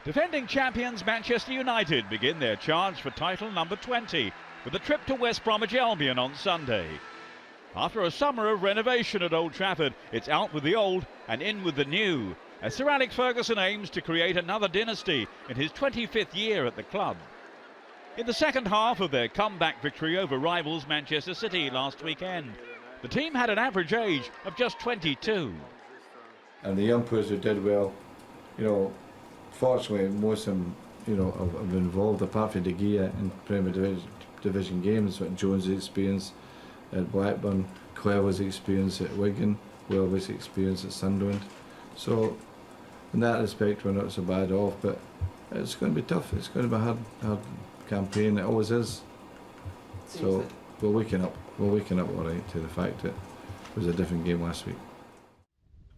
Defending champions Manchester United begin their charge for title number 20 with a trip to West Bromwich Albion on Sunday. After a summer of renovation at Old Trafford, it's out with the old and in with the new, as Sir Alex Ferguson aims to create another dynasty in his 25th year at the club. In the second half of their comeback victory over rivals Manchester City last weekend, the team had an average age of just 22. And the young players who did well, fortunately most of them, have been involved, apart from De Gea in Premier Division games, what Jones' experience at Blackburn, Clever's experience at Wigan, Welby's experience at Sunderland. So in that respect we're not so bad off, but it's going to be tough. It's going to be a hard campaign. It always is. So we're waking up all right to the fact that it was a different game last week.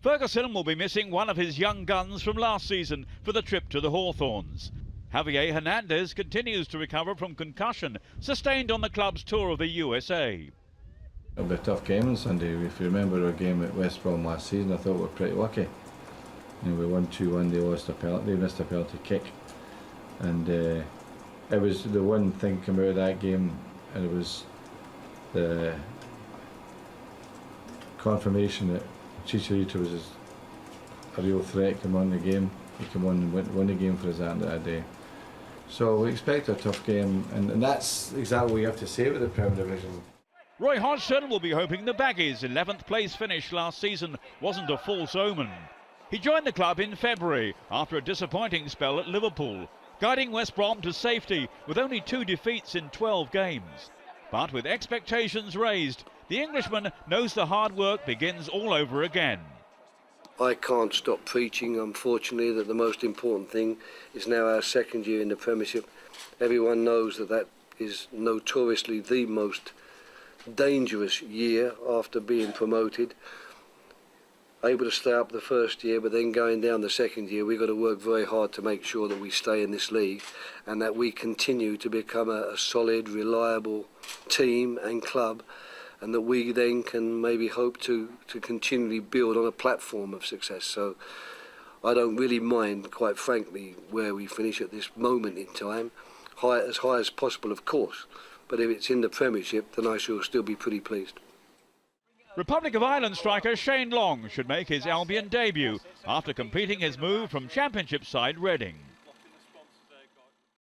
Ferguson will be missing one of his young guns from last season for the trip to the Hawthorns. Javier Hernandez continues to recover from concussion sustained on the club's tour of the USA. It'll be a tough game on Sunday. If you remember our game at West Brom last season, I thought we were pretty lucky. We won 2-1, they missed a penalty kick. And it was the one thing came out of that game, and it was the confirmation that Chicharito was a real threat come on the game. He came on and won the game for us that day. So we expect a tough game, and that's exactly what we have to say with the Premier Division. Roy Hodgson will be hoping the Baggies' 11th place finish last season wasn't a false omen. He joined the club in February after a disappointing spell at Liverpool, guiding West Brom to safety with only 2 defeats in 12 games. But with expectations raised, the Englishman knows the hard work begins all over again. I can't stop preaching, unfortunately, that the most important thing is now our second year in the Premiership. Everyone knows that is notoriously the most dangerous year after being promoted. Able to stay up the first year, but then going down the second year, we've got to work very hard to make sure that we stay in this league and that we continue to become a solid, reliable team and club, and that we then can maybe hope to continually build on a platform of success. So I don't really mind, quite frankly, where we finish at this moment in time, as high as possible, of course, but if it's in the Premiership, then I shall still be pretty pleased. Republic of Ireland striker Shane Long should make his Albion debut after completing his move from Championship side Reading.